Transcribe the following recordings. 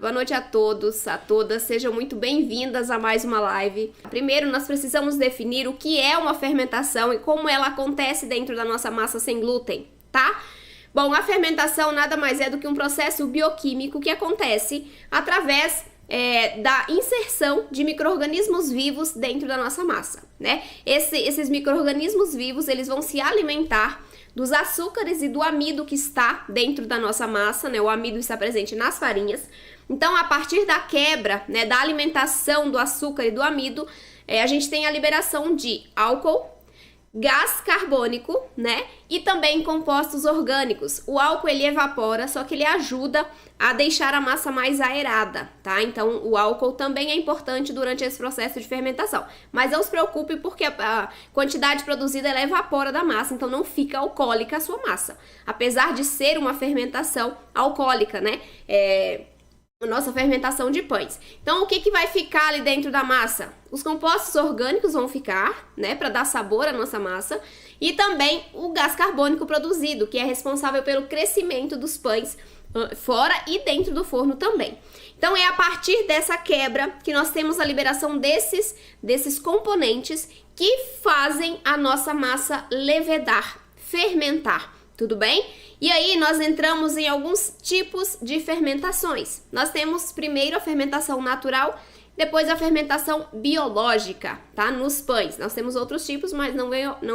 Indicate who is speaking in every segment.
Speaker 1: boa noite a todos, a todas, sejam muito bem-vindas a mais uma live. Primeiro, nós precisamos definir o que é uma fermentação e como ela acontece dentro da nossa massa sem glúten, tá? Bom, a fermentação nada mais é do que um processo bioquímico que acontece através da inserção de micro-organismos vivos dentro da nossa massa, né? Esses micro-organismos vivos, eles vão se alimentar dos açúcares e do amido que está dentro da nossa massa, né? O amido está presente nas farinhas. Então, a partir da quebra, né, da alimentação do açúcar e do amido, a gente tem a liberação de álcool, gás carbônico, né? E também compostos orgânicos. O álcool, ele evapora, só que ele ajuda a deixar a massa mais aerada, tá? Então, o álcool também é importante durante esse processo de fermentação. Mas não se preocupe porque a quantidade produzida, ela evapora da massa, então não fica alcoólica a sua massa. Apesar de ser uma fermentação alcoólica, né? A nossa fermentação de pães. Então, o que vai ficar ali dentro da massa? Os compostos orgânicos vão ficar, né, para dar sabor à nossa massa, e também o gás carbônico produzido, que é responsável pelo crescimento dos pães fora e dentro do forno também. Então, é a partir dessa quebra que nós temos a liberação desses componentes que fazem a nossa massa levedar, fermentar. Tudo bem? E aí nós entramos em alguns tipos de fermentações. Nós temos primeiro a fermentação natural, depois a fermentação biológica, tá? Nos pães. Nós temos outros tipos, mas não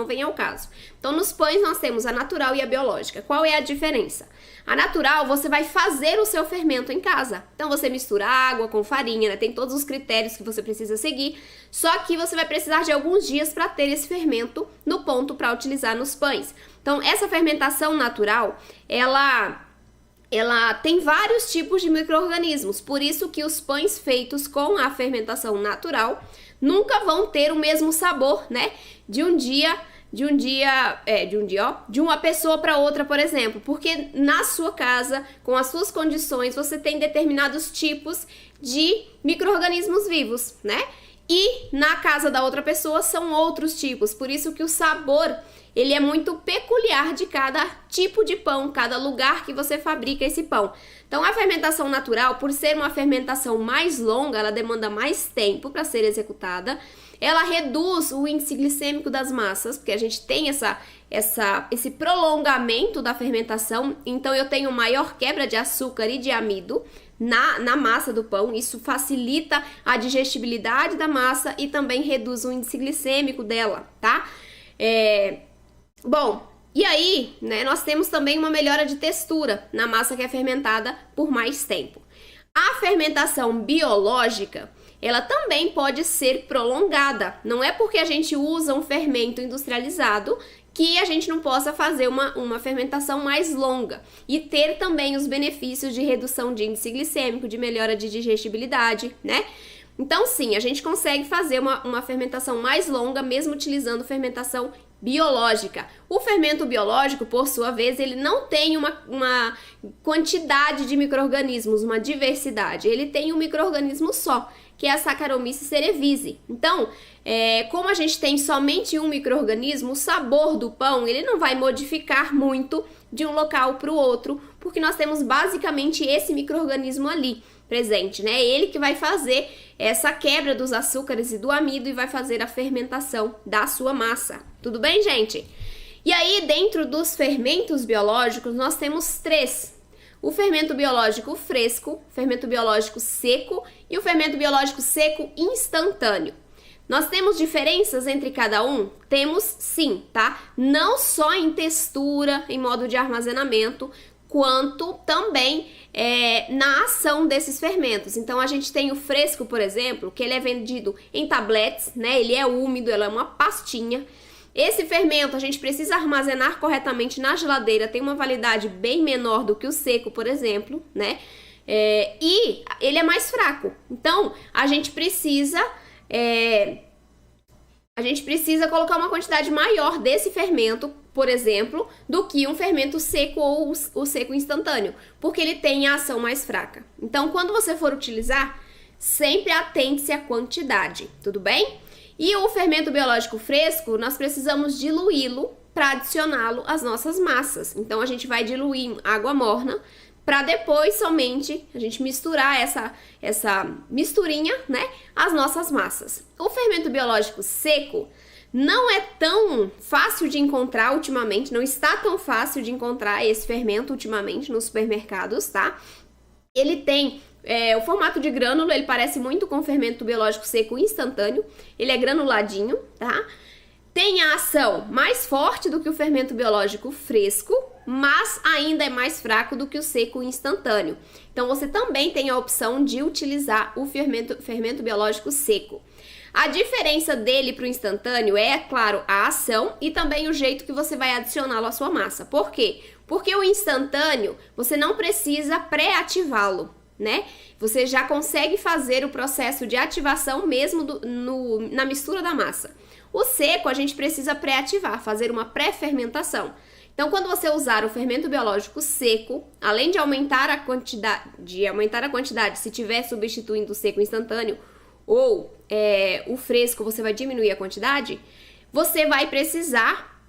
Speaker 1: vem ao caso. Então, nos pães nós temos a natural e a biológica. Qual é a diferença? A natural, você vai fazer o seu fermento em casa. Então, você mistura água com farinha, né? Tem todos os critérios que você precisa seguir. Só que você vai precisar de alguns dias para ter esse fermento no ponto para utilizar nos pães. Então, essa fermentação natural, ela tem vários tipos de micro-organismos, por isso que os pães feitos com a fermentação natural nunca vão ter o mesmo sabor, né? De uma pessoa para outra, por exemplo, porque na sua casa, com as suas condições, você tem determinados tipos de micro-organismos vivos, né? E na casa da outra pessoa são outros tipos, por isso que o sabor, ele é muito peculiar de cada tipo de pão, cada lugar que você fabrica esse pão. Então, a fermentação natural, por ser uma fermentação mais longa, ela demanda mais tempo para ser executada, ela reduz o índice glicêmico das massas, porque a gente tem esse prolongamento da fermentação, então eu tenho maior quebra de açúcar e de amido na massa do pão, isso facilita a digestibilidade da massa e também reduz o índice glicêmico dela, tá? Bom, e aí, né, nós temos também uma melhora de textura na massa que é fermentada por mais tempo. A fermentação biológica, ela também pode ser prolongada. Não é porque a gente usa um fermento industrializado que a gente não possa fazer uma fermentação mais longa e ter também os benefícios de redução de índice glicêmico, de melhora de digestibilidade, né? Então, sim, a gente consegue fazer uma fermentação mais longa, mesmo utilizando fermentação biológica. O fermento biológico, por sua vez, ele não tem uma quantidade de micro-organismos, uma diversidade. Ele tem um micro-organismo só, que é a Saccharomyces cerevisiae. Então, como a gente tem somente um micro-organismo, o sabor do pão, ele não vai modificar muito de um local para o outro, porque nós temos basicamente esse micro-organismo ali presente, né? Ele que vai fazer essa quebra dos açúcares e do amido e vai fazer a fermentação da sua massa. Tudo bem, gente? E aí, dentro dos fermentos biológicos, nós temos três. O fermento biológico fresco, o fermento biológico seco e o fermento biológico seco instantâneo. Nós temos diferenças entre cada um? Temos sim, tá? Não só em textura, em modo de armazenamento, quanto também na ação desses fermentos. Então, a gente tem o fresco, por exemplo, que ele é vendido em tabletes, né? Ele é úmido, ele é uma pastinha. Esse fermento a gente precisa armazenar corretamente na geladeira, tem uma validade bem menor do que o seco, por exemplo, né? E ele é mais fraco. Então, a gente precisa colocar uma quantidade maior desse fermento, por exemplo, do que um fermento seco ou o seco instantâneo, porque ele tem a ação mais fraca. Então, quando você for utilizar, sempre atente-se à quantidade, tudo bem? E o fermento biológico fresco, nós precisamos diluí-lo para adicioná-lo às nossas massas. Então, a gente vai diluir em água morna para depois somente a gente misturar essa misturinha, né, as nossas massas. O fermento biológico seco não é tão fácil de encontrar ultimamente, não está tão fácil de encontrar esse fermento ultimamente nos supermercados, tá? Ele tem o formato de grânulo, ele parece muito com o fermento biológico seco instantâneo, ele é granuladinho, tá? Tem a ação mais forte do que o fermento biológico fresco, mas ainda é mais fraco do que o seco instantâneo. Então, você também tem a opção de utilizar o fermento biológico seco. A diferença dele para o instantâneo é, claro, a ação e também o jeito que você vai adicioná-lo à sua massa. Por quê? Porque o instantâneo, você não precisa pré-ativá-lo, né? Você já consegue fazer o processo de ativação mesmo na mistura da massa. O seco, a gente precisa pré-ativar, fazer uma pré-fermentação. Então, quando você usar o fermento biológico seco, além de aumentar a quantidade, se estiver substituindo o seco instantâneo, ou o fresco, você vai diminuir a quantidade, você vai precisar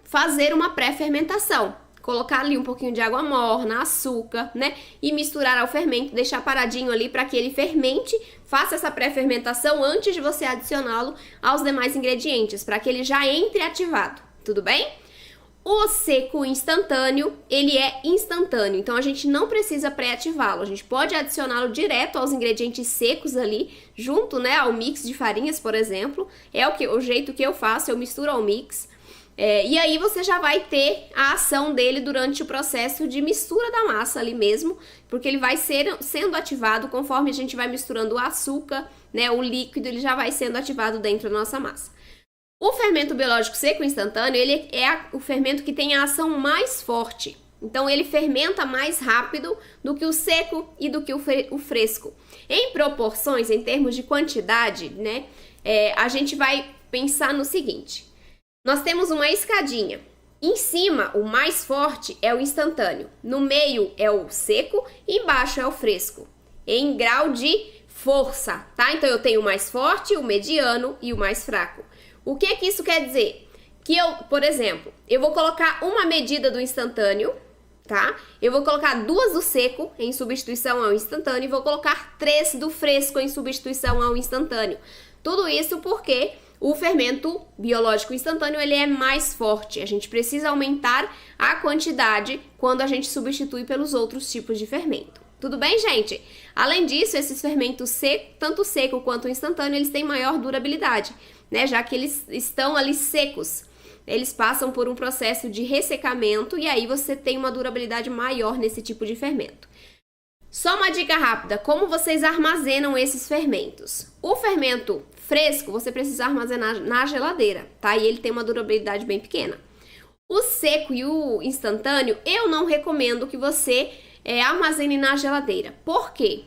Speaker 1: fazer uma pré-fermentação. Colocar ali um pouquinho de água morna, açúcar, né? E misturar ao fermento, deixar paradinho ali para que ele fermente, faça essa pré-fermentação antes de você adicioná-lo aos demais ingredientes, para que ele já entre ativado, tudo bem? O seco instantâneo, ele é instantâneo, então a gente não precisa pré-ativá-lo, a gente pode adicioná-lo direto aos ingredientes secos ali, junto, né, ao mix de farinhas, por exemplo, é o jeito que eu faço, eu misturo ao mix, e aí você já vai ter a ação dele durante o processo de mistura da massa ali mesmo, porque ele vai sendo ativado conforme a gente vai misturando o açúcar, né, o líquido, ele já vai sendo ativado dentro da nossa massa. O fermento biológico seco instantâneo, ele é o fermento que tem a ação mais forte. Então, ele fermenta mais rápido do que o seco e do que o fresco. Em proporções, em termos de quantidade, né, a gente vai pensar no seguinte. Nós temos uma escadinha. Em cima, o mais forte é o instantâneo. No meio é o seco e embaixo é o fresco. Em grau de força, tá? Então, eu tenho o mais forte, o mediano e o mais fraco. O que isso quer dizer? Que por exemplo, eu vou colocar uma medida do instantâneo, tá? Eu vou colocar 2 do seco em substituição ao instantâneo e vou colocar 3 do fresco em substituição ao instantâneo. Tudo isso porque o fermento biológico instantâneo, ele é mais forte. A gente precisa aumentar a quantidade quando a gente substitui pelos outros tipos de fermento. Tudo bem, gente? Além disso, esses fermentos secos, tanto o seco quanto o instantâneo, eles têm maior durabilidade, né? Já que eles estão ali secos. Eles passam por um processo de ressecamento e aí você tem uma durabilidade maior nesse tipo de fermento. Só uma dica rápida, como vocês armazenam esses fermentos? O fermento fresco, você precisa armazenar na geladeira, tá? E ele tem uma durabilidade bem pequena. O seco e o instantâneo, eu não recomendo que você armazene na geladeira. Por quê?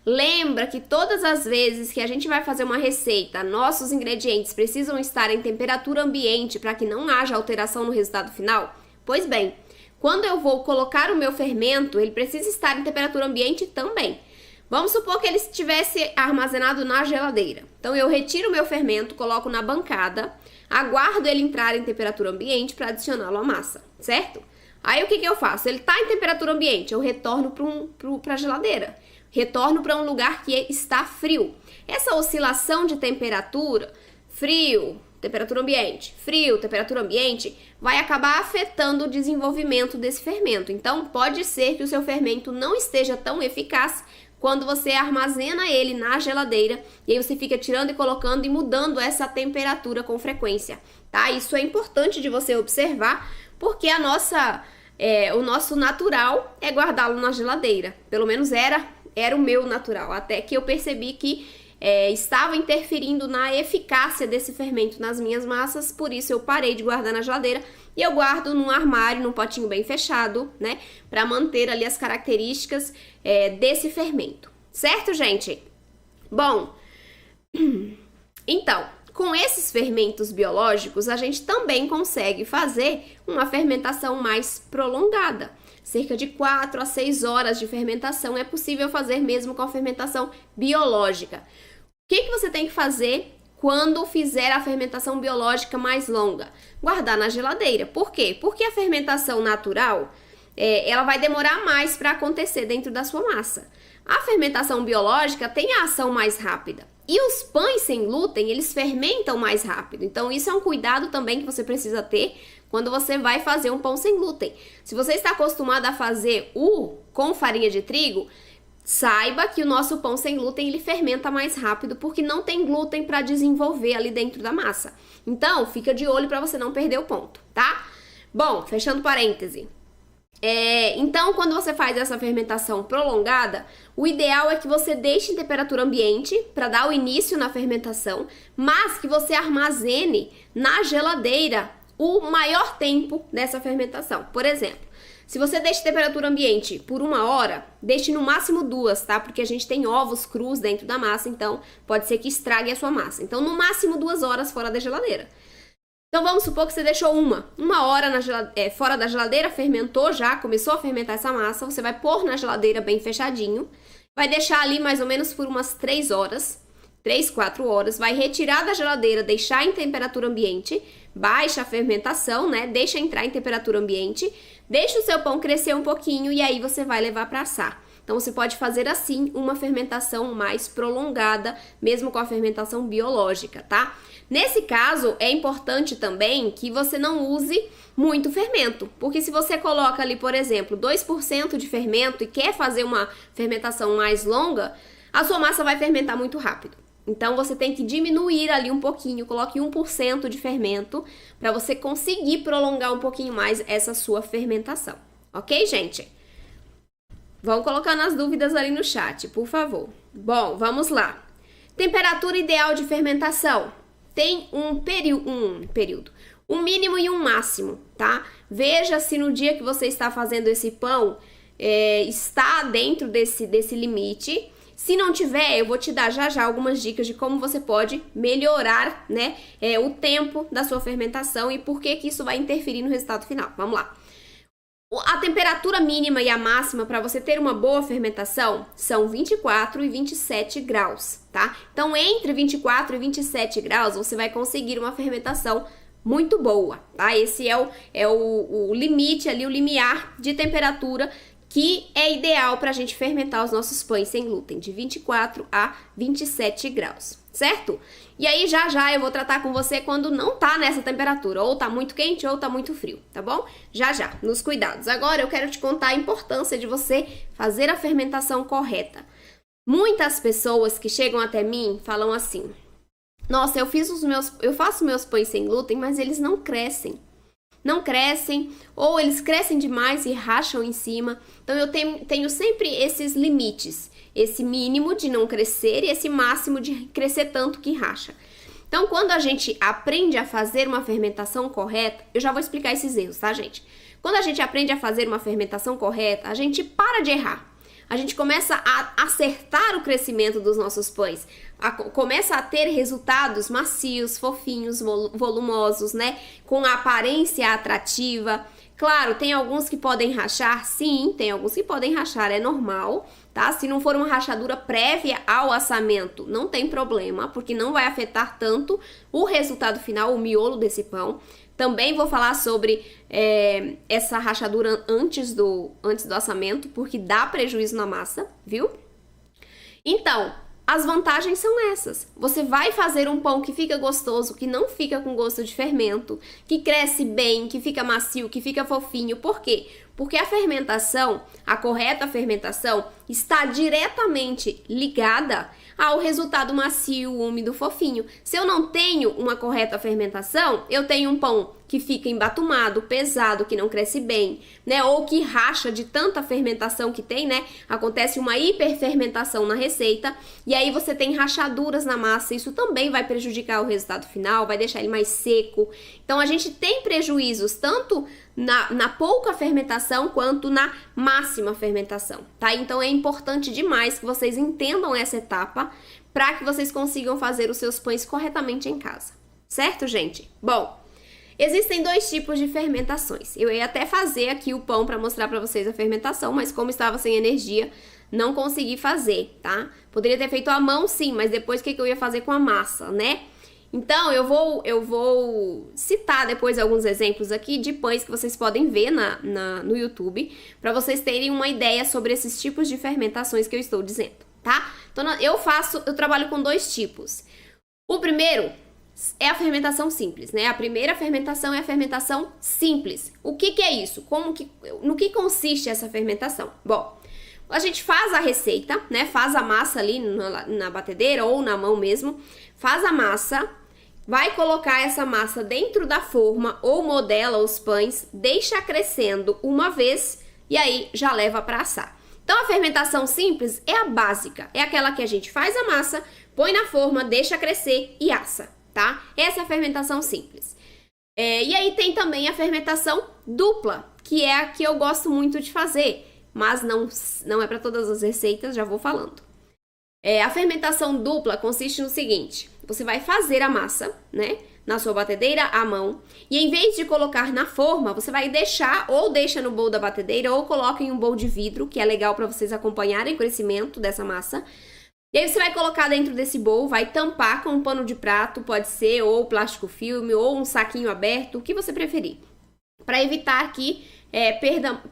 Speaker 1: Lembra que todas as vezes que a gente vai fazer uma receita, nossos ingredientes precisam estar em temperatura ambiente para que não haja alteração no resultado final? Pois bem, quando eu vou colocar o meu fermento, ele precisa estar em temperatura ambiente também. Vamos supor que ele estivesse armazenado na geladeira. Então, eu retiro o meu fermento, coloco na bancada, aguardo ele entrar em temperatura ambiente para adicioná-lo à massa, certo? Aí, o que eu faço? Ele está em temperatura ambiente, eu retorno para a geladeira. Retorno para um lugar que está frio. Essa oscilação de temperatura, frio, temperatura ambiente, frio, temperatura ambiente, vai acabar afetando o desenvolvimento desse fermento. Então, pode ser que o seu fermento não esteja tão eficaz quando você armazena ele na geladeira e aí você fica tirando e colocando e mudando essa temperatura com frequência, tá? Isso é importante de você observar, porque o nosso natural é guardá-lo na geladeira. Pelo menos era o meu natural, até que eu percebi que estava interferindo na eficácia desse fermento nas minhas massas, por isso eu parei de guardar na geladeira e eu guardo num armário, num potinho bem fechado, né, para manter ali as características desse fermento, certo, gente? Bom, então, com esses fermentos biológicos, a gente também consegue fazer uma fermentação mais prolongada. Cerca de 4 a 6 horas de fermentação é possível fazer mesmo com a fermentação biológica. O que você tem que fazer quando fizer a fermentação biológica mais longa? Guardar na geladeira. Por quê? Porque a fermentação natural, ela vai demorar mais para acontecer dentro da sua massa. A fermentação biológica tem a ação mais rápida. E os pães sem glúten, eles fermentam mais rápido. Então, isso é um cuidado também que você precisa ter quando você vai fazer um pão sem glúten. Se você está acostumado a fazer com farinha de trigo, saiba que o nosso pão sem glúten, ele fermenta mais rápido porque não tem glúten para desenvolver ali dentro da massa. Então, fica de olho para você não perder o ponto, tá? Bom, fechando parêntese. Então, quando você faz essa fermentação prolongada, o ideal é que você deixe em temperatura ambiente para dar o início na fermentação, mas que você armazene na geladeira o maior tempo dessa fermentação. Por exemplo, se você deixa em temperatura ambiente por 1 hora, deixe no máximo 2, tá? Porque a gente tem ovos crus dentro da massa, então pode ser que estrague a sua massa. Então, no máximo 2 horas fora da geladeira. Então, vamos supor que você deixou uma hora fora da geladeira, fermentou já, começou a fermentar essa massa, você vai pôr na geladeira bem fechadinho, vai deixar ali mais ou menos por umas 3 horas, 3, 4 horas, vai retirar da geladeira, deixar em temperatura ambiente, baixa a fermentação, né? Deixa entrar em temperatura ambiente, deixa o seu pão crescer um pouquinho e aí você vai levar para assar. Então, você pode fazer assim uma fermentação mais prolongada, mesmo com a fermentação biológica, tá? Nesse caso, é importante também que você não use muito fermento, porque se você coloca ali, por exemplo, 2% de fermento e quer fazer uma fermentação mais longa, a sua massa vai fermentar muito rápido. Então, você tem que diminuir ali um pouquinho, coloque 1% de fermento para você conseguir prolongar um pouquinho mais essa sua fermentação. Ok, gente? Vão colocando as dúvidas ali no chat, por favor. Bom, vamos lá. Temperatura ideal de fermentação. Tem um período, um mínimo e um máximo, tá? Veja se no dia que você está fazendo esse pão, está dentro desse limite. Se não tiver, eu vou te dar já algumas dicas de como você pode melhorar, né, o tempo da sua fermentação e por que isso vai interferir no resultado final. Vamos lá. A temperatura mínima e a máxima para você ter uma boa fermentação são 24 e 27 graus, tá? Então, entre 24 e 27 graus, você vai conseguir uma fermentação muito boa, tá? Esse é o limite ali, o limiar de temperatura que é ideal para a gente fermentar os nossos pães sem glúten, de 24 a 27 graus, certo? E aí, já eu vou tratar com você quando não tá nessa temperatura, ou tá muito quente ou tá muito frio, tá bom? Já, nos cuidados. Agora, eu quero te contar a importância de você fazer a fermentação correta. Muitas pessoas que chegam até mim falam assim: nossa, eu faço meus pães sem glúten, mas eles não crescem. Não crescem, ou eles crescem demais e racham em cima. Então, eu tenho sempre esses limites. Esse mínimo de não crescer e esse máximo de crescer tanto que racha. Então, quando a gente aprende a fazer uma fermentação correta, eu já vou explicar esses erros, tá, gente? Quando a gente aprende a fazer uma fermentação correta, a gente para de errar. A gente começa a acertar o crescimento dos nossos pães, começa a ter resultados macios, fofinhos, volumosos, né? Com a aparência atrativa. Claro, tem alguns que podem rachar, sim, tem alguns que podem rachar, é normal, tá? Se não for uma rachadura prévia ao assamento, não tem problema, porque não vai afetar tanto o resultado final, o miolo desse pão. Também vou falar sobre essa rachadura antes do assamento, porque dá prejuízo na massa, viu? Então, as vantagens são essas. Você vai fazer um pão que fica gostoso, que não fica com gosto de fermento, que cresce bem, que fica macio, que fica fofinho. Por quê? Porque a fermentação, a correta fermentação, está diretamente ligada ao resultado macio, úmido, fofinho. Se eu não tenho uma correta fermentação, eu tenho um pão que fica embatumado, pesado, que não cresce bem, né? Ou que racha de tanta fermentação que tem, né? Acontece uma hiperfermentação na receita e aí você tem rachaduras na massa. Isso também vai prejudicar o resultado final, vai deixar ele mais seco. Então, a gente tem prejuízos tanto na pouca fermentação quanto na máxima fermentação, tá? Então, é importante demais que vocês entendam essa etapa para que vocês consigam fazer os seus pães corretamente em casa, certo, gente? Bom, existem 2 tipos de fermentações. Eu ia até fazer aqui o pão para mostrar para vocês a fermentação, mas como estava sem energia, não consegui fazer, tá? Poderia ter feito à mão, sim, mas depois o que eu ia fazer com a massa, né? Então, eu vou citar depois alguns exemplos aqui de pães que vocês podem ver no YouTube, para vocês terem uma ideia sobre esses tipos de fermentações que eu estou dizendo, tá? Então, eu trabalho com 2 tipos. O primeiro é a fermentação simples, né? A primeira fermentação é a fermentação simples. O que é isso? No que consiste essa fermentação? Bom, a gente faz a receita, né? Faz a massa ali na batedeira ou na mão mesmo, faz a massa, vai colocar essa massa dentro da forma ou modela os pães, deixa crescendo uma vez e aí já leva para assar. Então, a fermentação simples é a básica, é aquela que a gente faz a massa, põe na forma, deixa crescer e assa, tá? Essa é a fermentação simples. E aí tem também a fermentação dupla, que é a que eu gosto muito de fazer, mas não é para todas as receitas, já vou falando. A fermentação dupla consiste no seguinte: você vai fazer a massa, né, na sua batedeira à mão, e em vez de colocar na forma, você vai deixar, ou deixa no bowl da batedeira, ou coloca em um bowl de vidro, que é legal para vocês acompanharem o crescimento dessa massa. E aí você vai colocar dentro desse bowl, vai tampar com um pano de prato, pode ser ou plástico filme, ou um saquinho aberto, o que você preferir, para evitar que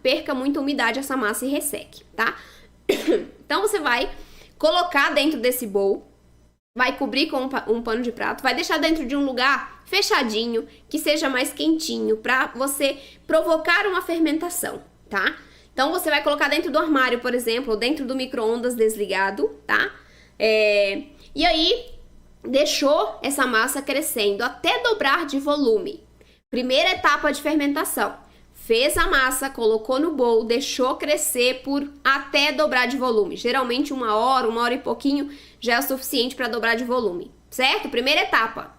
Speaker 1: perca muita umidade essa massa e resseque, tá? Então você vai colocar dentro desse bowl, vai cobrir com um pano de prato, vai deixar dentro de um lugar fechadinho, que seja mais quentinho, para você provocar uma fermentação, tá? Então você vai colocar dentro do armário, por exemplo, ou dentro do micro-ondas desligado, tá? E aí, deixou essa massa crescendo até dobrar de volume. Primeira etapa de fermentação. Fez a massa, colocou no bowl, deixou crescer até dobrar de volume. Geralmente 1 hora e pouquinho já é o suficiente para dobrar de volume, certo? Primeira etapa.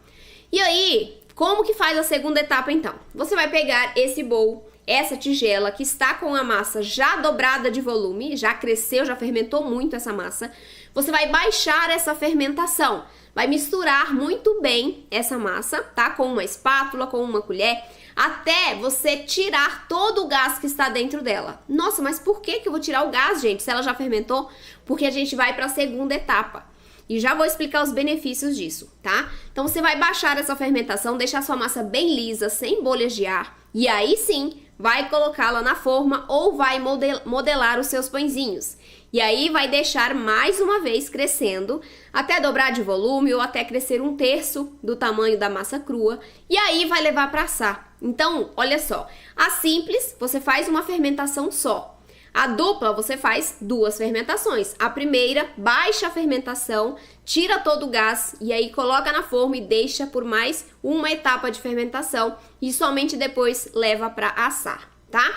Speaker 1: E aí, como que faz a segunda etapa então? Você vai pegar esse bowl, essa tigela que está com a massa já dobrada de volume, já cresceu, já fermentou muito essa massa. Você vai baixar essa fermentação, vai misturar muito bem essa massa, tá? Com uma espátula, com uma colher, até você tirar todo o gás que está dentro dela. Nossa, mas por que eu vou tirar o gás, gente, se ela já fermentou? Porque a gente vai para a segunda etapa. E já vou explicar os benefícios disso, tá? Então você vai baixar essa fermentação, deixar sua massa bem lisa, sem bolhas de ar, e aí sim vai colocá-la na forma ou vai modelar os seus pãezinhos. E aí vai deixar mais uma vez crescendo até dobrar de volume ou até crescer 1/3 do tamanho da massa crua, e aí vai levar para assar. Então, olha só, a simples você faz uma fermentação só. A dupla você faz 2 fermentações. A primeira, baixa a fermentação, tira todo o gás e aí coloca na forma e deixa por mais uma etapa de fermentação e somente depois leva para assar, tá?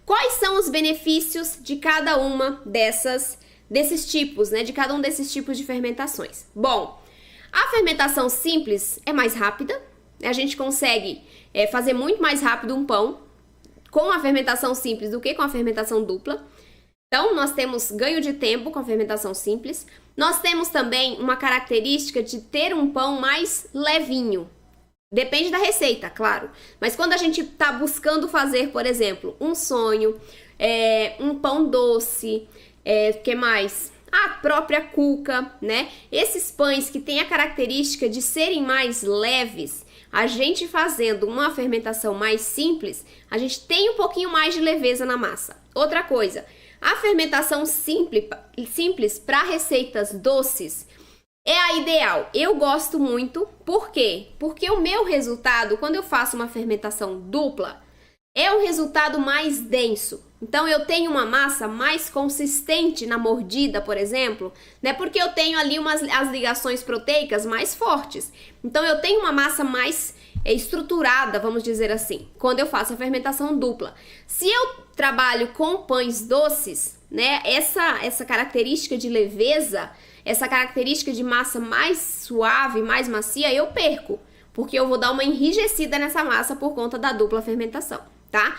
Speaker 1: Quais são os benefícios de cada uma desses tipos, né? De cada um desses tipos de fermentações? Bom, a fermentação simples é mais rápida, a gente consegue fazer muito mais rápido um pão com a fermentação simples do que com a fermentação dupla. Então, nós temos ganho de tempo com a fermentação simples. Nós temos também uma característica de ter um pão mais levinho. Depende da receita, claro. Mas quando a gente está buscando fazer, por exemplo, um sonho, um pão doce, que mais? A própria cuca, né? Esses pães que têm a característica de serem mais leves, a gente fazendo uma fermentação mais simples, a gente tem um pouquinho mais de leveza na massa. Outra coisa, a fermentação simples para receitas doces é a ideal. Eu gosto muito. Por quê? Porque o meu resultado, quando eu faço uma fermentação dupla, é um resultado mais denso. Então, eu tenho uma massa mais consistente na mordida, por exemplo, né? Porque eu tenho ali as ligações proteicas mais fortes. Então, eu tenho uma massa mais estruturada, vamos dizer assim, quando eu faço a fermentação dupla. Se eu trabalho com pães doces, né? Essa característica de leveza, essa característica de massa mais suave, mais macia, eu perco. Porque eu vou dar uma enrijecida nessa massa por conta da dupla fermentação, tá?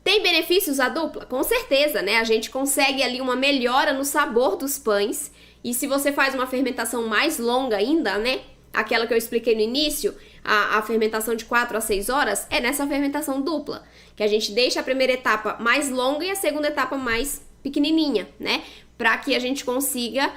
Speaker 1: Tem benefícios a dupla? Com certeza, né? A gente consegue ali uma melhora no sabor dos pães. E se você faz uma fermentação mais longa ainda, né? Aquela que eu expliquei no início, a fermentação de 4 a 6 horas, é nessa fermentação dupla. Que a gente deixa a primeira etapa mais longa e a segunda etapa mais pequenininha, né? Para que a gente consiga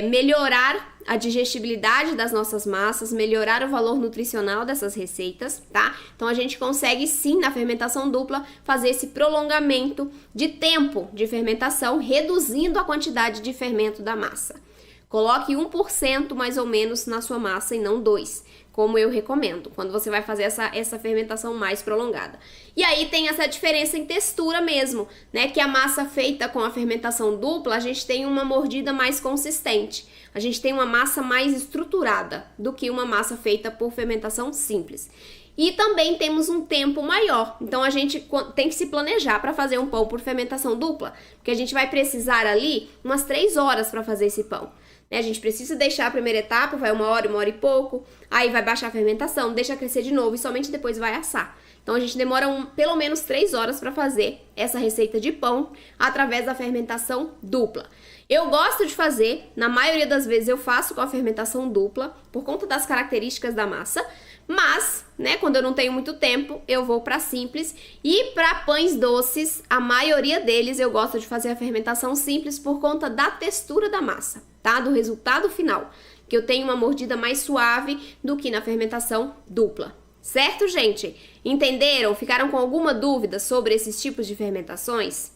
Speaker 1: melhorar a digestibilidade das nossas massas, melhorar o valor nutricional dessas receitas, tá? Então a gente consegue sim, na fermentação dupla, fazer esse prolongamento de tempo de fermentação, reduzindo a quantidade de fermento da massa. Coloque 1% mais ou menos na sua massa e não 2%, como eu recomendo, quando você vai fazer essa fermentação mais prolongada. E aí tem essa diferença em textura mesmo, né? Que a massa feita com a fermentação dupla, a gente tem uma mordida mais consistente. A gente tem uma massa mais estruturada do que uma massa feita por fermentação simples. E também temos um tempo maior, então a gente tem que se planejar para fazer um pão por fermentação dupla, porque a gente vai precisar ali umas 3 horas para fazer esse pão. A gente precisa deixar a primeira etapa, vai 1 hora e pouco, aí vai baixar a fermentação, deixa crescer de novo e somente depois vai assar. Então a gente demora pelo menos 3 horas para fazer essa receita de pão através da fermentação dupla. Eu gosto de fazer, na maioria das vezes eu faço com a fermentação dupla, por conta das características da massa, mas, né, quando eu não tenho muito tempo, eu vou para simples. E para pães doces, a maioria deles eu gosto de fazer a fermentação simples por conta da textura da massa, tá? Do resultado final, que eu tenho uma mordida mais suave do que na fermentação dupla. Certo, gente? Entenderam? Ficaram com alguma dúvida sobre esses tipos de fermentações?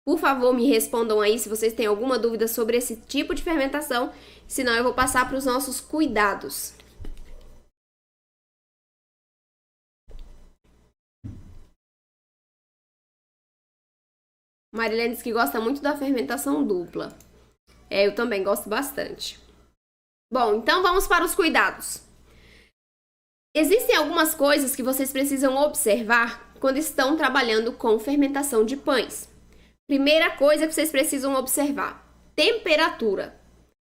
Speaker 1: Por favor, me respondam aí se vocês têm alguma dúvida sobre esse tipo de fermentação, senão eu vou passar para os nossos cuidados. Marilene diz que gosta muito da fermentação dupla. Eu também gosto bastante. Bom, então vamos para os cuidados. Existem algumas coisas que vocês precisam observar quando estão trabalhando com fermentação de pães. Primeira coisa que vocês precisam observar: temperatura.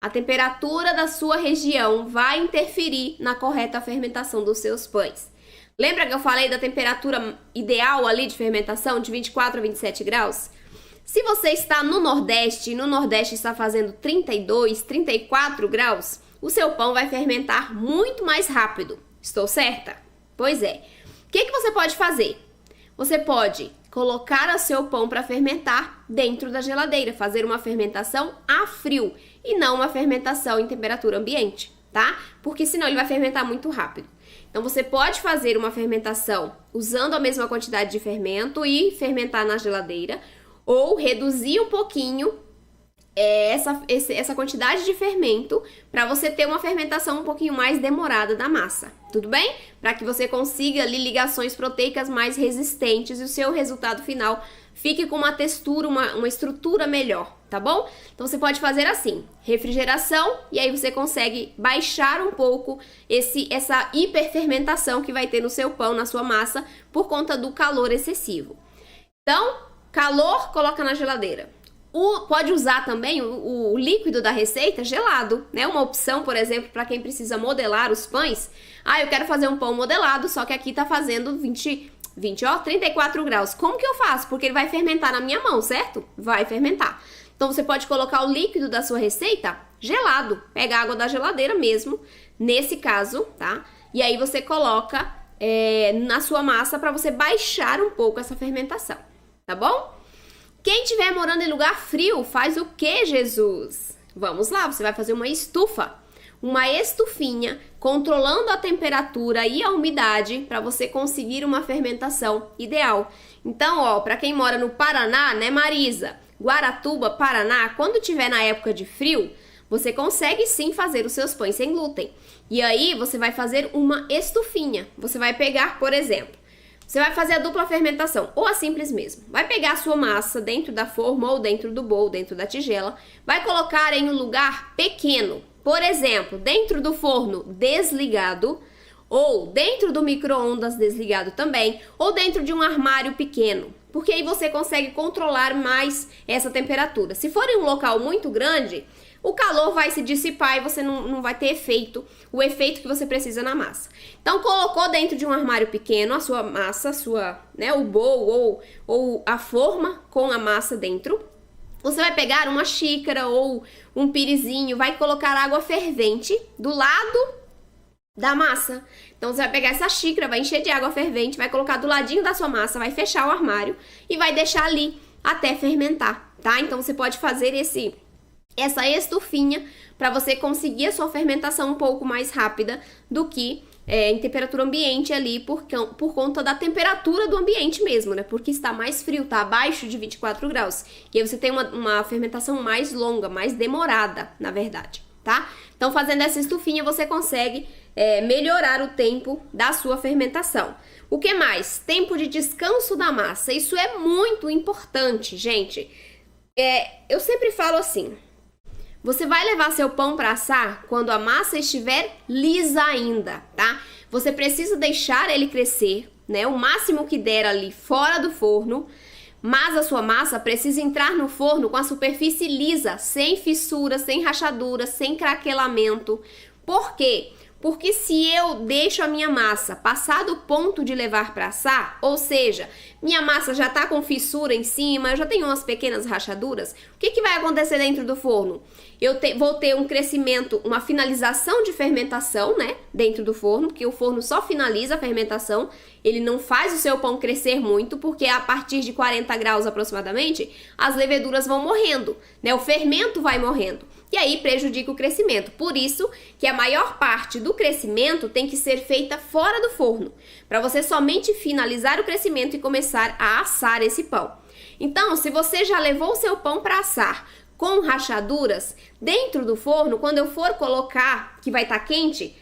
Speaker 1: A temperatura da sua região vai interferir na correta fermentação dos seus pães. Lembra que eu falei da temperatura ideal ali de fermentação, de 24 a 27 graus? Se você está no Nordeste e no Nordeste está fazendo 32, 34 graus, o seu pão vai fermentar muito mais rápido. Estou certa? Pois é. O que você pode fazer? Você pode colocar o seu pão para fermentar dentro da geladeira, fazer uma fermentação a frio e não uma fermentação em temperatura ambiente, tá? Porque senão ele vai fermentar muito rápido. Então você pode fazer uma fermentação usando a mesma quantidade de fermento e fermentar na geladeira, ou reduzir um pouquinho essa quantidade de fermento para você ter uma fermentação um pouquinho mais demorada da massa, tudo bem? Para que você consiga ali ligações proteicas mais resistentes e o seu resultado final fique com uma textura, uma estrutura melhor, tá bom? Então você pode fazer assim, refrigeração, e aí você consegue baixar um pouco essa hiperfermentação que vai ter no seu pão, na sua massa, por conta do calor excessivo. Então, calor, coloca na geladeira. Pode usar também o líquido da receita gelado, né? Uma opção, por exemplo, para quem precisa modelar os pães. Eu quero fazer um pão modelado, só que aqui tá fazendo 34 graus. Como que eu faço? Porque ele vai fermentar na minha mão, certo? Vai fermentar. Então, você pode colocar o líquido da sua receita gelado. Pega a água da geladeira mesmo, nesse caso, tá? E aí você coloca na sua massa para você baixar um pouco essa fermentação, tá bom? Quem estiver morando em lugar frio, faz o que, Jesus? Vamos lá, você vai fazer uma estufa, uma estufinha, controlando a temperatura e a umidade para você conseguir uma fermentação ideal. Então, para quem mora no Paraná, né, Marisa? Guaratuba, Paraná, quando tiver na época de frio, você consegue sim fazer os seus pães sem glúten. E aí, você vai fazer uma estufinha. Você vai pegar, por exemplo, você vai fazer a dupla fermentação, ou a simples mesmo. Vai pegar a sua massa dentro da forma ou dentro do bowl, dentro da tigela. Vai colocar em um lugar pequeno. Por exemplo, dentro do forno desligado, ou dentro do micro-ondas desligado também, ou dentro de um armário pequeno. Porque aí você consegue controlar mais essa temperatura. Se for em um local muito grande, o calor vai se dissipar e você não vai ter o efeito que você precisa na massa. Então, colocou dentro de um armário pequeno a sua massa, o bowl ou a forma com a massa dentro. Você vai pegar uma xícara ou um pirizinho, vai colocar água fervente do lado da massa. Então, você vai pegar essa xícara, vai encher de água fervente, vai colocar do ladinho da sua massa, vai fechar o armário e vai deixar ali até fermentar, tá? Então, você pode fazer essa estufinha para você conseguir a sua fermentação um pouco mais rápida do que em temperatura ambiente ali por conta da temperatura do ambiente mesmo, né? Porque está mais frio, tá abaixo de 24 graus. E aí você tem uma fermentação mais longa, mais demorada, na verdade, tá? Então, fazendo essa estufinha, você consegue melhorar o tempo da sua fermentação. O que mais? Tempo de descanso da massa. Isso é muito importante, gente. Eu sempre falo assim, você vai levar seu pão para assar quando a massa estiver lisa ainda, tá? Você precisa deixar ele crescer, né? O máximo que der ali fora do forno, mas a sua massa precisa entrar no forno com a superfície lisa, sem fissuras, sem rachaduras, sem craquelamento. Por quê? Porque se eu deixo a minha massa passar do ponto de levar para assar, ou seja, minha massa já tá com fissura em cima, eu já tenho umas pequenas rachaduras, o que vai acontecer dentro do forno? Vou ter um crescimento, uma finalização de fermentação, né, dentro do forno, porque o forno só finaliza a fermentação, ele não faz o seu pão crescer muito, porque a partir de 40 graus aproximadamente, as leveduras vão morrendo, né, o fermento vai morrendo. E aí prejudica o crescimento. Por isso que a maior parte do crescimento tem que ser feita fora do forno, para você somente finalizar o crescimento e começar a assar esse pão. Então, se você já levou o seu pão para assar com rachaduras, dentro do forno, quando eu for colocar, que vai estar quente,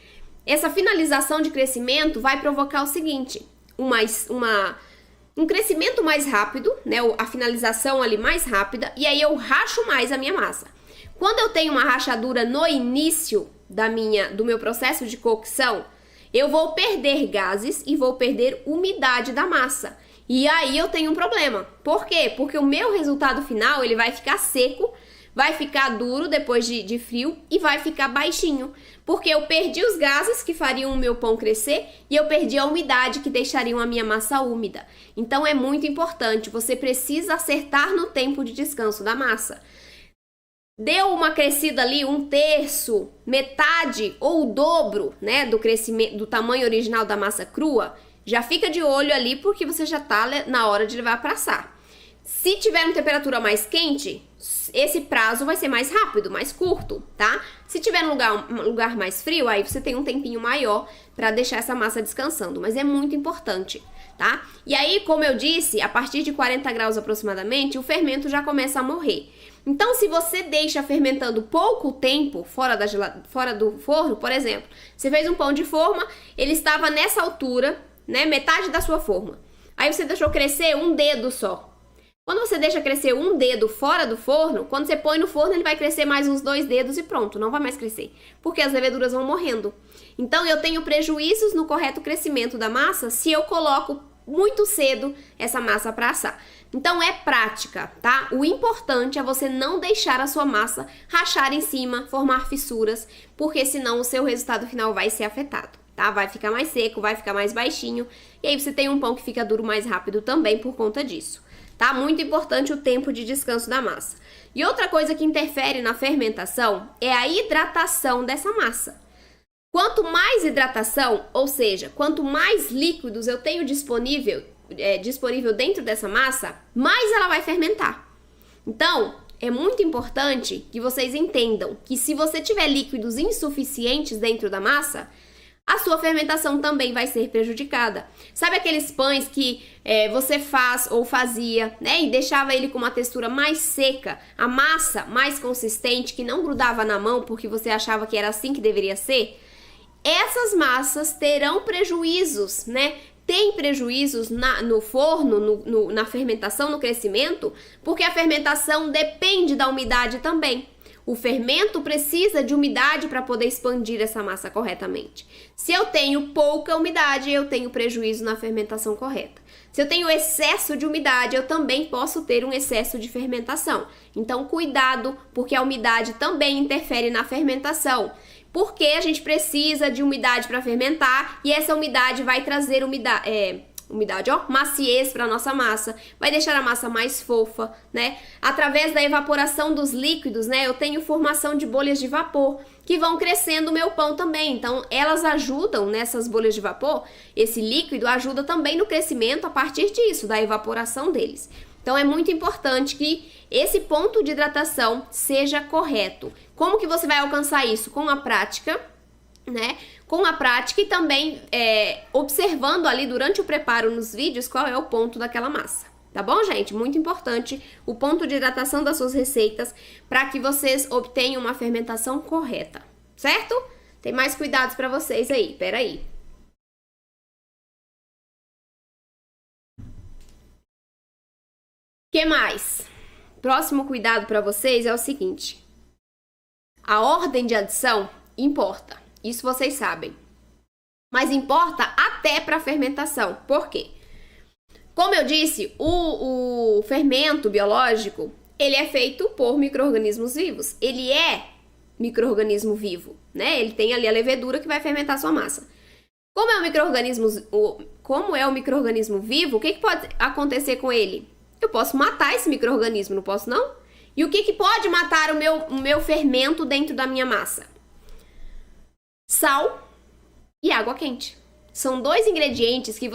Speaker 1: essa finalização de crescimento vai provocar o seguinte, um crescimento mais rápido, né, a finalização ali mais rápida, e aí eu racho mais a minha massa. Quando eu tenho uma rachadura no início do meu processo de cocção, eu vou perder gases e vou perder umidade da massa. E aí eu tenho um problema. Por quê? Porque o meu resultado final, ele vai ficar seco, vai ficar duro depois de frio e vai ficar baixinho. Porque eu perdi os gases que fariam o meu pão crescer e eu perdi a umidade que deixariam a minha massa úmida. Então é muito importante, você precisa acertar no tempo de descanso da massa. Deu uma crescida ali, 1/3, metade ou o dobro, né, do crescimento, do tamanho original da massa crua, já fica de olho ali porque você já tá na hora de levar para assar. Se tiver uma temperatura mais quente, esse prazo vai ser mais rápido, mais curto, tá? Se tiver um lugar mais frio, aí você tem um tempinho maior para deixar essa massa descansando, mas é muito importante, tá? E aí, como eu disse, a partir de 40 graus aproximadamente, o fermento já começa a morrer. Então, se você deixa fermentando pouco tempo fora do forno, por exemplo, você fez um pão de forma, ele estava nessa altura, né, metade da sua forma. Aí você deixou crescer um dedo só. Quando você deixa crescer um dedo fora do forno, quando você põe no forno, ele vai crescer mais uns 2 dedos e pronto, não vai mais crescer, porque as leveduras vão morrendo. Então, eu tenho prejuízos no correto crescimento da massa se eu coloco muito cedo essa massa para assar. Então é prática, tá? O importante é você não deixar a sua massa rachar em cima, formar fissuras, porque senão o seu resultado final vai ser afetado, tá? Vai ficar mais seco, vai ficar mais baixinho, e aí você tem um pão que fica duro mais rápido também por conta disso, tá? Muito importante o tempo de descanso da massa. E outra coisa que interfere na fermentação é a hidratação dessa massa. Quanto mais hidratação, ou seja, quanto mais líquidos eu tenho disponível dentro dessa massa, mais ela vai fermentar. Então, é muito importante que vocês entendam que se você tiver líquidos insuficientes dentro da massa, a sua fermentação também vai ser prejudicada. Sabe aqueles pães que você faz ou fazia, né, e deixava ele com uma textura mais seca, a massa mais consistente, que não grudava na mão porque você achava que era assim que deveria ser? Essas massas terão prejuízos, né? Tem prejuízos no forno, na fermentação, no crescimento, porque a fermentação depende da umidade também. O fermento precisa de umidade para poder expandir essa massa corretamente. Se eu tenho pouca umidade, eu tenho prejuízo na fermentação correta. Se eu tenho excesso de umidade, eu também posso ter um excesso de fermentação. Então, cuidado, porque a umidade também interfere na fermentação. Porque a gente precisa de umidade para fermentar e essa umidade vai trazer maciez para nossa massa, vai deixar a massa mais fofa, né? Através da evaporação dos líquidos, né? Eu tenho formação de bolhas de vapor que vão crescendo o meu pão também. Então, elas ajudam nessas bolhas de vapor, esse líquido ajuda também no crescimento a partir disso, da evaporação deles. Então é muito importante que esse ponto de hidratação seja correto. Como que você vai alcançar isso? Com a prática, né? Com a prática e também observando ali durante o preparo nos vídeos qual é o ponto daquela massa. Tá bom, gente? Muito importante o ponto de hidratação das suas receitas para que vocês obtenham uma fermentação correta, certo? Tem mais cuidados para vocês aí, peraí. Que mais? Próximo cuidado para vocês é o seguinte. A ordem de adição importa. Isso vocês sabem. Mas importa até para a fermentação. Por quê? Como eu disse, o fermento biológico, ele é feito por micro-organismos vivos. Ele é micro-organismo vivo, né? Ele tem ali a levedura que vai fermentar a sua massa. Como é o micro-organismo vivo, o que pode acontecer com ele? Eu posso matar esse micro-organismo, não posso não? E o que pode matar o meu fermento dentro da minha massa? Sal e água quente. São dois ingredientes que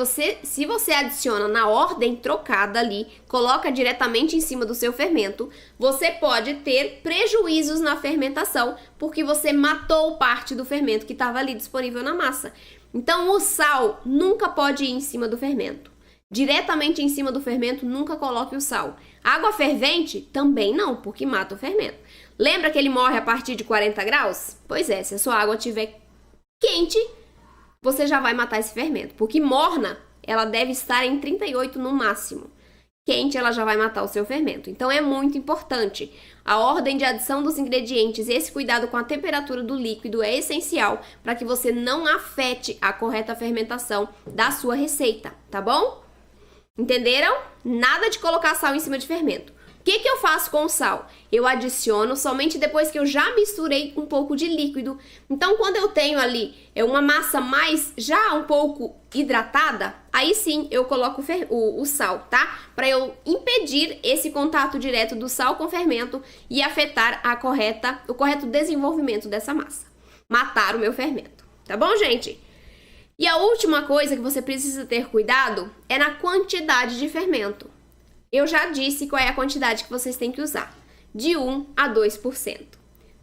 Speaker 1: se você adiciona na ordem trocada ali, coloca diretamente em cima do seu fermento, você pode ter prejuízos na fermentação, porque você matou parte do fermento que estava ali disponível na massa. Então, o sal nunca pode ir em cima do fermento. Diretamente em cima do fermento, nunca coloque o sal. Água fervente, também não, porque mata o fermento. Lembra que ele morre a partir de 40 graus? Pois é, se a sua água estiver quente, você já vai matar esse fermento. Porque morna, ela deve estar em 38 no máximo. Quente, ela já vai matar o seu fermento. Então, é muito importante. A ordem de adição dos ingredientes e esse cuidado com a temperatura do líquido é essencial para que você não afete a correta fermentação da sua receita, tá bom? Entenderam? Nada de colocar sal em cima de fermento. O que eu faço com o sal? Eu adiciono somente depois que eu já misturei um pouco de líquido. Então, quando eu tenho ali uma massa mais já um pouco hidratada, aí sim eu coloco o sal, tá? Para eu impedir esse contato direto do sal com o fermento e afetar o correto desenvolvimento dessa massa. Matar o meu fermento. Tá bom, gente? E a última coisa que você precisa ter cuidado é na quantidade de fermento. Eu já disse qual é a quantidade que vocês têm que usar, de 1 a 2%,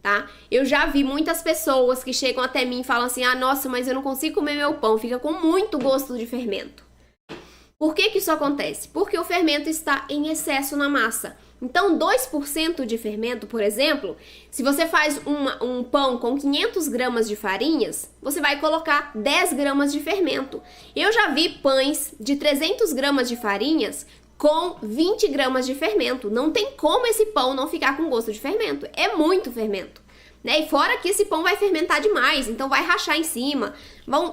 Speaker 1: tá? Eu já vi muitas pessoas que chegam até mim e falam assim, nossa, mas eu não consigo comer meu pão, fica com muito gosto de fermento. Por que isso acontece? Porque o fermento está em excesso na massa. Então, 2% de fermento, por exemplo, se você faz um pão com 500 gramas de farinhas, você vai colocar 10 gramas de fermento. Eu já vi pães de 300 gramas de farinhas com 20 gramas de fermento. Não tem como esse pão não ficar com gosto de fermento. É muito fermento, né? E fora que esse pão vai fermentar demais, então vai rachar em cima.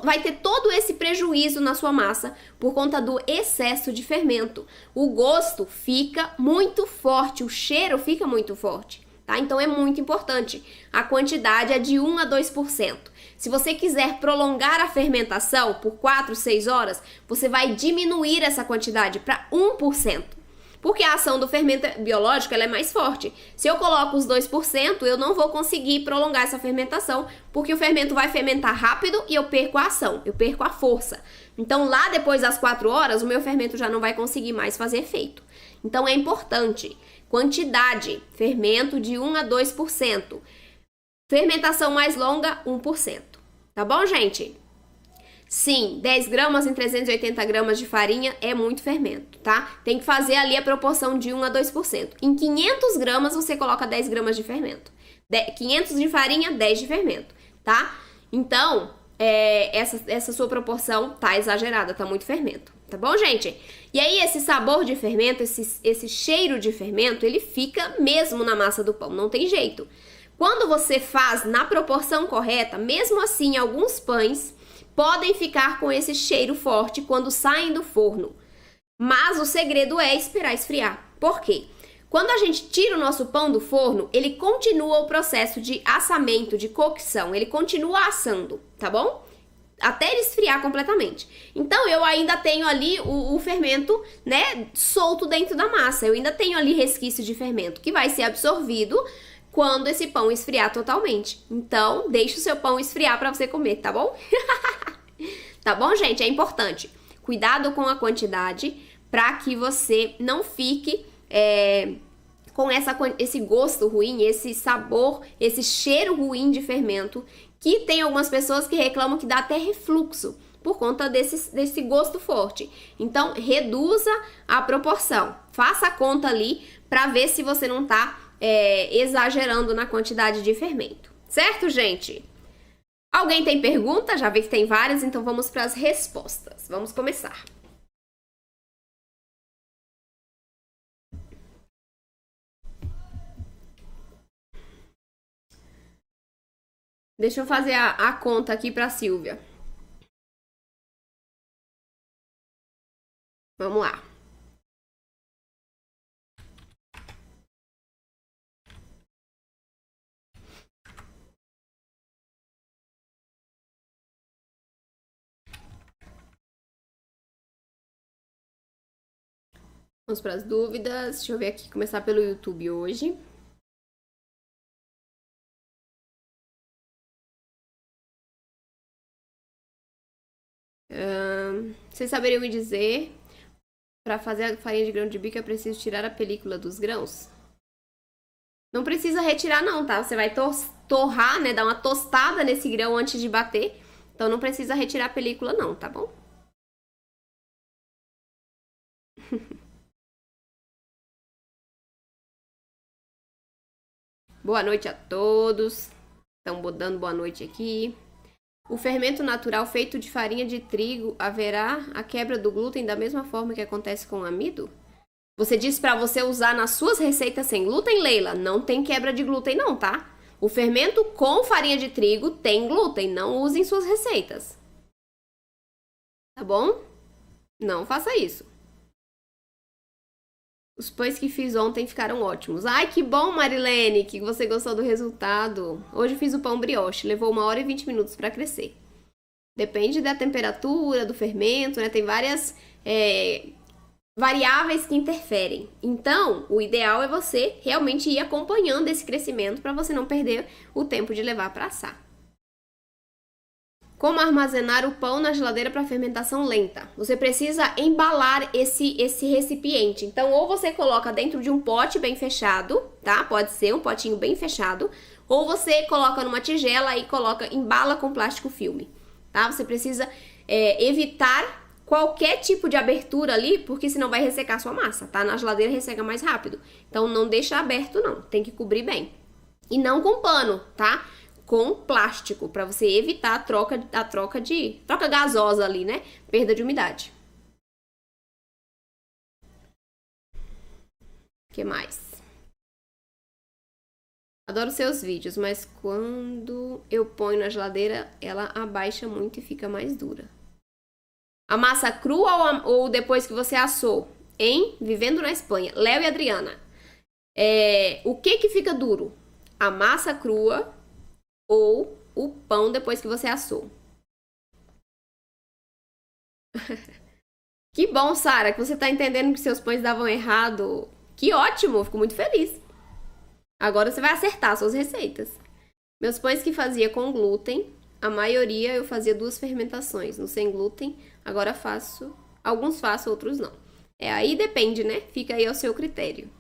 Speaker 1: Vai ter todo esse prejuízo na sua massa por conta do excesso de fermento. O gosto fica muito forte, o cheiro fica muito forte, tá? Então é muito importante. A quantidade é de 1 a 2%. Se você quiser prolongar a fermentação por 4, 6 horas, você vai diminuir essa quantidade para 1%. Porque a ação do fermento biológico ela é mais forte. Se eu coloco os 2%, eu não vou conseguir prolongar essa fermentação, porque o fermento vai fermentar rápido e eu perco a ação, eu perco a força. Então, lá depois das 4 horas, o meu fermento já não vai conseguir mais fazer efeito. Então, é importante. Quantidade, fermento de 1 a 2%. Fermentação mais longa, 1%. Tá bom, gente? Sim, 10 gramas em 380 gramas de farinha é muito fermento, tá? Tem que fazer ali a proporção de 1 a 2%. Em 500 gramas, você coloca 10 gramas de fermento. 500 de farinha, 10 de fermento, tá? Então, essa sua proporção tá exagerada, tá muito fermento. Tá bom, gente? E aí, esse sabor de fermento, esse cheiro de fermento, ele fica mesmo na massa do pão, não tem jeito. Quando você faz na proporção correta, mesmo assim, alguns pães podem ficar com esse cheiro forte quando saem do forno. Mas o segredo é esperar esfriar. Por quê? Quando a gente tira o nosso pão do forno, ele continua o processo de assamento, de cocção. Ele continua assando, tá bom? Até ele esfriar completamente. Então, eu ainda tenho ali o fermento, né, solto dentro da massa. Eu ainda tenho ali resquício de fermento que vai ser absorvido quando esse pão esfriar totalmente. Então, deixe o seu pão esfriar para você comer, tá bom? Tá bom, gente? É importante. Cuidado com a quantidade, para que você não fique com esse gosto ruim, esse sabor, esse cheiro ruim de fermento, que tem algumas pessoas que reclamam que dá até refluxo por conta desse gosto forte. Então, reduza a proporção. Faça a conta ali para ver se você não tá exagerando na quantidade de fermento. Certo, gente? Alguém tem pergunta? Já vi que tem várias, então vamos para as respostas. Vamos começar. Deixa eu fazer a conta aqui para a Silvia. Vamos lá. Vamos para as dúvidas. Deixa eu ver aqui, começar pelo YouTube hoje. Vocês saberiam me dizer, para fazer a farinha de grão de bico é preciso tirar a película dos grãos? Não precisa retirar não, tá? Você vai torrar, né? Dar uma tostada nesse grão antes de bater. Então não precisa retirar a película não, tá bom? Boa noite a todos. Estão dando boa noite aqui. O fermento natural feito de farinha de trigo haverá a quebra do glúten da mesma forma que acontece com o amido? Você disse para você usar nas suas receitas sem glúten, Leila? Não tem quebra de glúten não, tá? O fermento com farinha de trigo tem glúten, não use em suas receitas. Tá bom? Não faça isso. Os pães que fiz ontem ficaram ótimos. Ai, que bom, Marilene, que você gostou do resultado. Hoje fiz o pão brioche, levou 1 hora e 20 minutos para crescer. Depende da temperatura, do fermento, né? Tem várias variáveis que interferem. Então, o ideal é você realmente ir acompanhando esse crescimento para você não perder o tempo de levar para assar. Como armazenar o pão na geladeira para fermentação lenta? Você precisa embalar esse recipiente. Então, ou você coloca dentro de um pote bem fechado, tá? Pode ser um potinho bem fechado. Ou você coloca numa tigela e embala com plástico filme, tá? Você precisa evitar qualquer tipo de abertura ali, porque senão vai ressecar sua massa, tá? Na geladeira resseca mais rápido. Então, não deixa aberto não, tem que cobrir bem. E não com pano, tá? Com plástico, para você evitar a troca gasosa ali, né? Perda de umidade. O que mais? Adoro seus vídeos, mas quando eu ponho na geladeira, ela abaixa muito e fica mais dura. A massa crua ou depois que você assou? Hein? Vivendo na Espanha. Léo e Adriana. O que fica duro? A massa crua ou o pão depois que você assou? Que bom, Sara, que você tá entendendo que seus pães davam errado. Que ótimo, fico muito feliz. Agora você vai acertar suas receitas. Meus pães que fazia com glúten, a maioria eu fazia 2 fermentações. No sem glúten, agora faço. Alguns faço, outros não. Aí depende, né? Fica aí ao seu critério.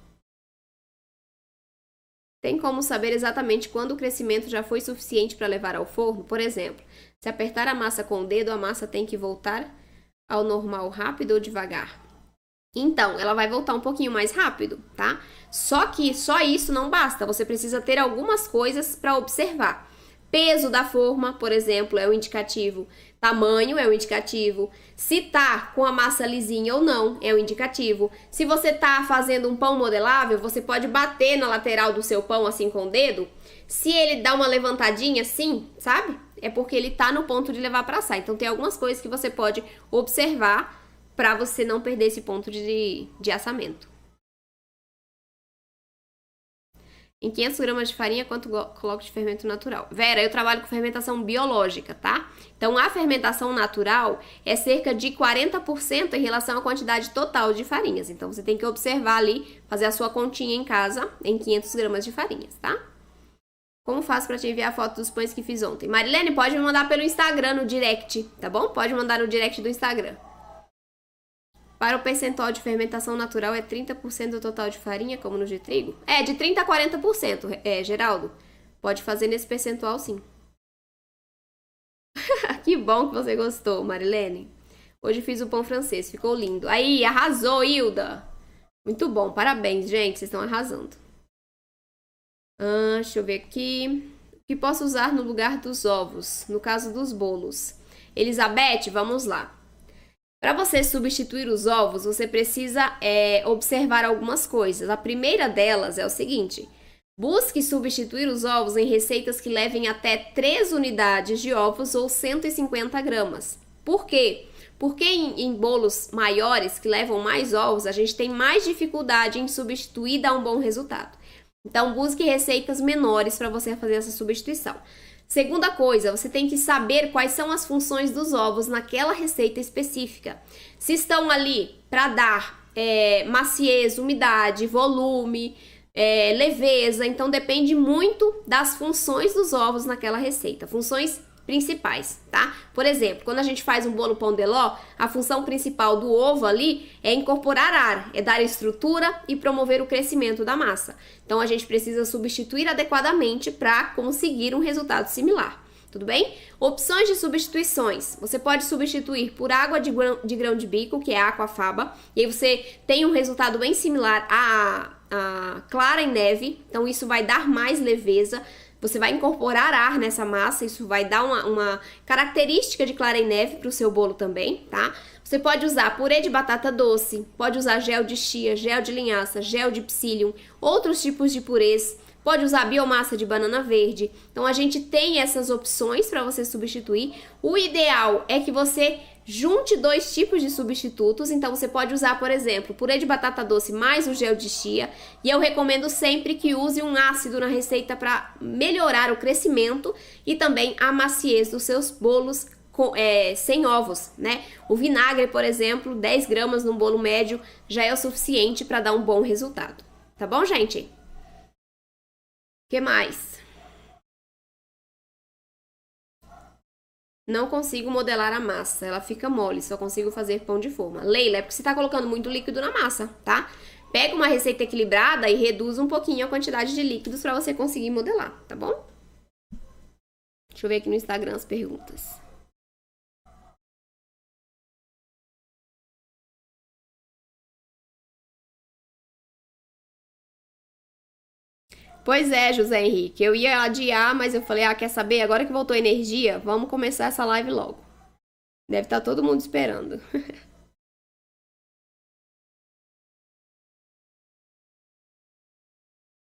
Speaker 1: Tem como saber exatamente quando o crescimento já foi suficiente para levar ao forno? Por exemplo, se apertar a massa com o dedo, a massa tem que voltar ao normal rápido ou devagar? Então, ela vai voltar um pouquinho mais rápido, tá? Só que só isso não basta, você precisa ter algumas coisas para observar. Peso da forma, por exemplo, é o indicativo. Tamanho é o indicativo. Se tá com a massa lisinha ou não, é o indicativo. Se você tá fazendo um pão modelável, você pode bater na lateral do seu pão assim com o dedo. Se ele dá uma levantadinha assim, sabe? É porque ele tá no ponto de levar para assar. Então tem algumas coisas que você pode observar para você não perder esse ponto de assamento. Em 500 gramas de farinha, quanto coloco de fermento natural? Vera, eu trabalho com fermentação biológica, tá? Então, a fermentação natural é cerca de 40% em relação à quantidade total de farinhas. Então, você tem que observar ali, fazer a sua continha em casa em 500 gramas de farinhas, tá? Como faço para te enviar a foto dos pães que fiz ontem? Marilene, pode me mandar pelo Instagram, no direct, tá bom? Pode mandar no direct do Instagram. Para o percentual de fermentação natural é 30% do total de farinha, como no de trigo? É, de 30% a 40%, Geraldo. Pode fazer nesse percentual, sim. Que bom que você gostou, Marilene. Hoje fiz o pão francês, ficou lindo. Aí, arrasou, Hilda. Muito bom, parabéns, gente, vocês estão arrasando. Deixa eu ver aqui. O que posso usar no lugar dos ovos, no caso dos bolos? Elizabeth, vamos lá. Para você substituir os ovos, você precisa observar algumas coisas. A primeira delas é o seguinte: busque substituir os ovos em receitas que levem até 3 unidades de ovos ou 150 gramas. Por quê? Porque em bolos maiores, que levam mais ovos, a gente tem mais dificuldade em substituir e dar um bom resultado. Então, busque receitas menores para você fazer essa substituição. Segunda coisa, você tem que saber quais são as funções dos ovos naquela receita específica. Se estão ali para dar maciez, umidade, volume, leveza, então depende muito das funções dos ovos naquela receita. Funções principais, tá? Por exemplo, quando a gente faz um bolo pão de ló, a função principal do ovo ali é incorporar ar, é dar estrutura e promover o crescimento da massa. Então a gente precisa substituir adequadamente para conseguir um resultado similar. Tudo bem? Opções de substituições. Você pode substituir por água de grão de bico, que é a aquafaba, e aí você tem um resultado bem similar à clara em neve, então isso vai dar mais leveza. Você vai incorporar ar nessa massa, isso vai dar uma característica de clara em neve para o seu bolo também, tá? Você pode usar purê de batata doce, pode usar gel de chia, gel de linhaça, gel de psyllium, outros tipos de purês, pode usar biomassa de banana verde. Então a gente tem essas opções para você substituir. O ideal é que você junte 2 tipos de substitutos, então você pode usar, por exemplo, purê de batata doce mais o gel de chia, e eu recomendo sempre que use um ácido na receita para melhorar o crescimento e também a maciez dos seus bolos sem ovos, né? O vinagre, por exemplo, 10 gramas num bolo médio já é o suficiente para dar um bom resultado. Tá bom, gente? O que mais? Não consigo modelar a massa, ela fica mole, só consigo fazer pão de forma. Leila, é porque você tá colocando muito líquido na massa, tá? Pega uma receita equilibrada e reduz um pouquinho a quantidade de líquidos para você conseguir modelar, tá bom? Deixa eu ver aqui no Instagram as perguntas. Pois é, José Henrique, eu ia adiar, mas eu falei, quer saber? Agora que voltou a energia, vamos começar essa live logo. Deve estar todo mundo esperando.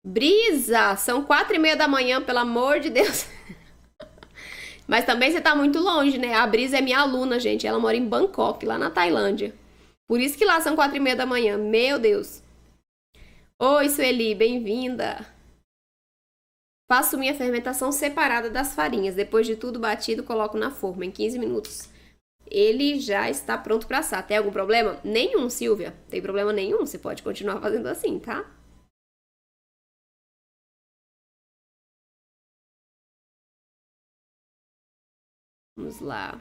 Speaker 1: Brisa, são 4:30 da manhã, pelo amor de Deus. Mas também você tá muito longe, né? A Brisa é minha aluna, gente. Ela mora em Bangkok, lá na Tailândia. Por isso que lá são 4:30 da manhã. Meu Deus. Oi, Sueli, bem-vinda. Faço minha fermentação separada das farinhas. Depois de tudo batido, coloco na forma em 15 minutos. Ele já está pronto para assar. Tem algum problema? Nenhum, Silvia. Tem problema nenhum. Você pode continuar fazendo assim, tá? Vamos lá.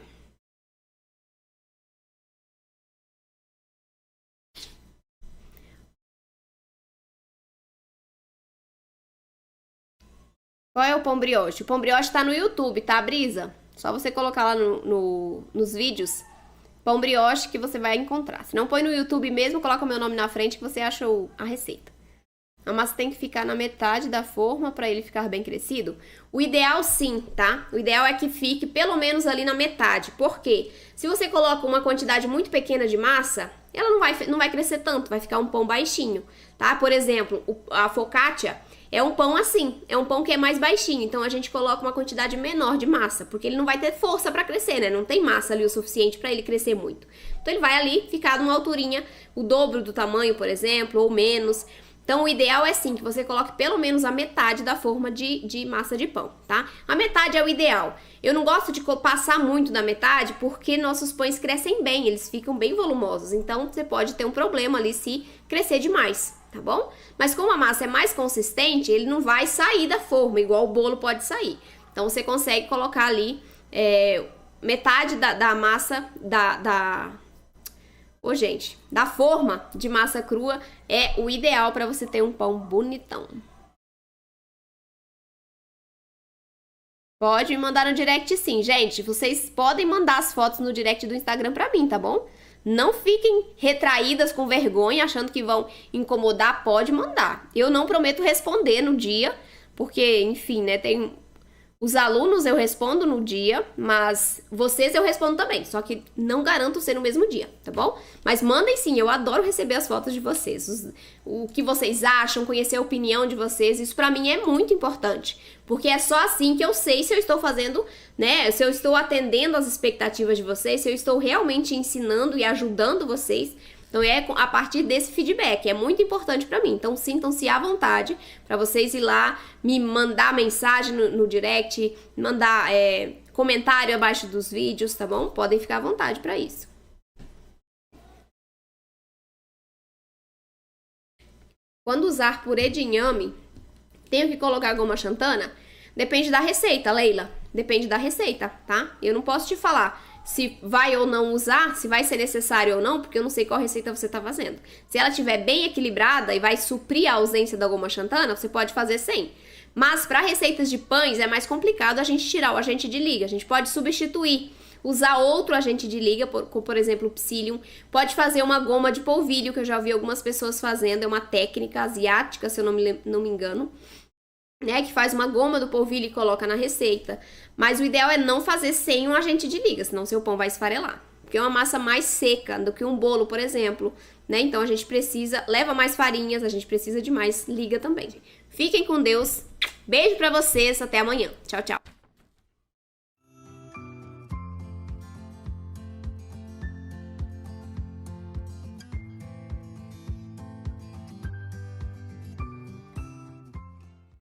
Speaker 1: Qual é o pão brioche? O pão brioche tá no YouTube, tá, Brisa? Só você colocar lá nos vídeos, pão brioche, que você vai encontrar. Se não, põe no YouTube mesmo, coloca o meu nome na frente que você acha a receita. A massa tem que ficar na metade da forma para ele ficar bem crescido. O ideal sim, tá? O ideal é que fique pelo menos ali na metade. Por quê? Se você coloca uma quantidade muito pequena de massa, ela não vai crescer tanto, vai ficar um pão baixinho, tá? Por exemplo, a focaccia é um pão assim, é um pão que é mais baixinho, então a gente coloca uma quantidade menor de massa, porque ele não vai ter força para crescer, né? Não tem massa ali o suficiente para ele crescer muito. Então ele vai ali ficar numa alturinha, o dobro do tamanho, por exemplo, ou menos. Então o ideal é sim que você coloque pelo menos a metade da forma de massa de pão, tá? A metade é o ideal. Eu não gosto de passar muito da metade porque nossos pães crescem bem, eles ficam bem volumosos, então você pode ter um problema ali se crescer demais, tá bom? Mas como a massa é mais consistente, ele não vai sair da forma, igual o bolo pode sair. Então você consegue colocar ali metade da massa, Ô, gente, da forma de massa crua é o ideal para você ter um pão bonitão. Pode me mandar no direct sim, gente. Vocês podem mandar as fotos no direct do Instagram pra mim, tá bom? Não fiquem retraídas com vergonha, achando que vão incomodar, pode mandar. Eu não prometo responder no dia, porque, enfim, né, tem... Os alunos eu respondo no dia, mas vocês eu respondo também, só que não garanto ser no mesmo dia, tá bom? Mas mandem sim, eu adoro receber as fotos de vocês, o que vocês acham, conhecer a opinião de vocês, isso pra mim é muito importante, porque é só assim que eu sei se eu estou fazendo, né, se eu estou atendendo às expectativas de vocês, se eu estou realmente ensinando e ajudando vocês. Então é a partir desse feedback, é muito importante pra mim. Então sintam-se à vontade pra vocês ir lá, me mandar mensagem no direct, mandar comentário abaixo dos vídeos, tá bom? Podem ficar à vontade pra isso. Quando usar purê de inhame, tenho que colocar goma xantana? Depende da receita, Leila. Depende da receita, tá? Eu não posso te falar se vai ou não usar, se vai ser necessário ou não, porque eu não sei qual receita você tá fazendo. Se ela estiver bem equilibrada e vai suprir a ausência da goma xantana, você pode fazer sem. Mas para receitas de pães é mais complicado a gente tirar o agente de liga. A gente pode substituir, usar outro agente de liga, por exemplo, o psyllium. Pode fazer uma goma de polvilho, que eu já vi algumas pessoas fazendo, é uma técnica asiática, se eu não me engano, né, que faz uma goma do polvilho e coloca na receita. Mas o ideal é não fazer sem um agente de liga, senão seu pão vai esfarelar. Porque é uma massa mais seca do que um bolo, por exemplo, né? Então a gente leva mais farinhas, a gente precisa de mais liga também. Fiquem com Deus. Beijo pra vocês, até amanhã. Tchau, tchau.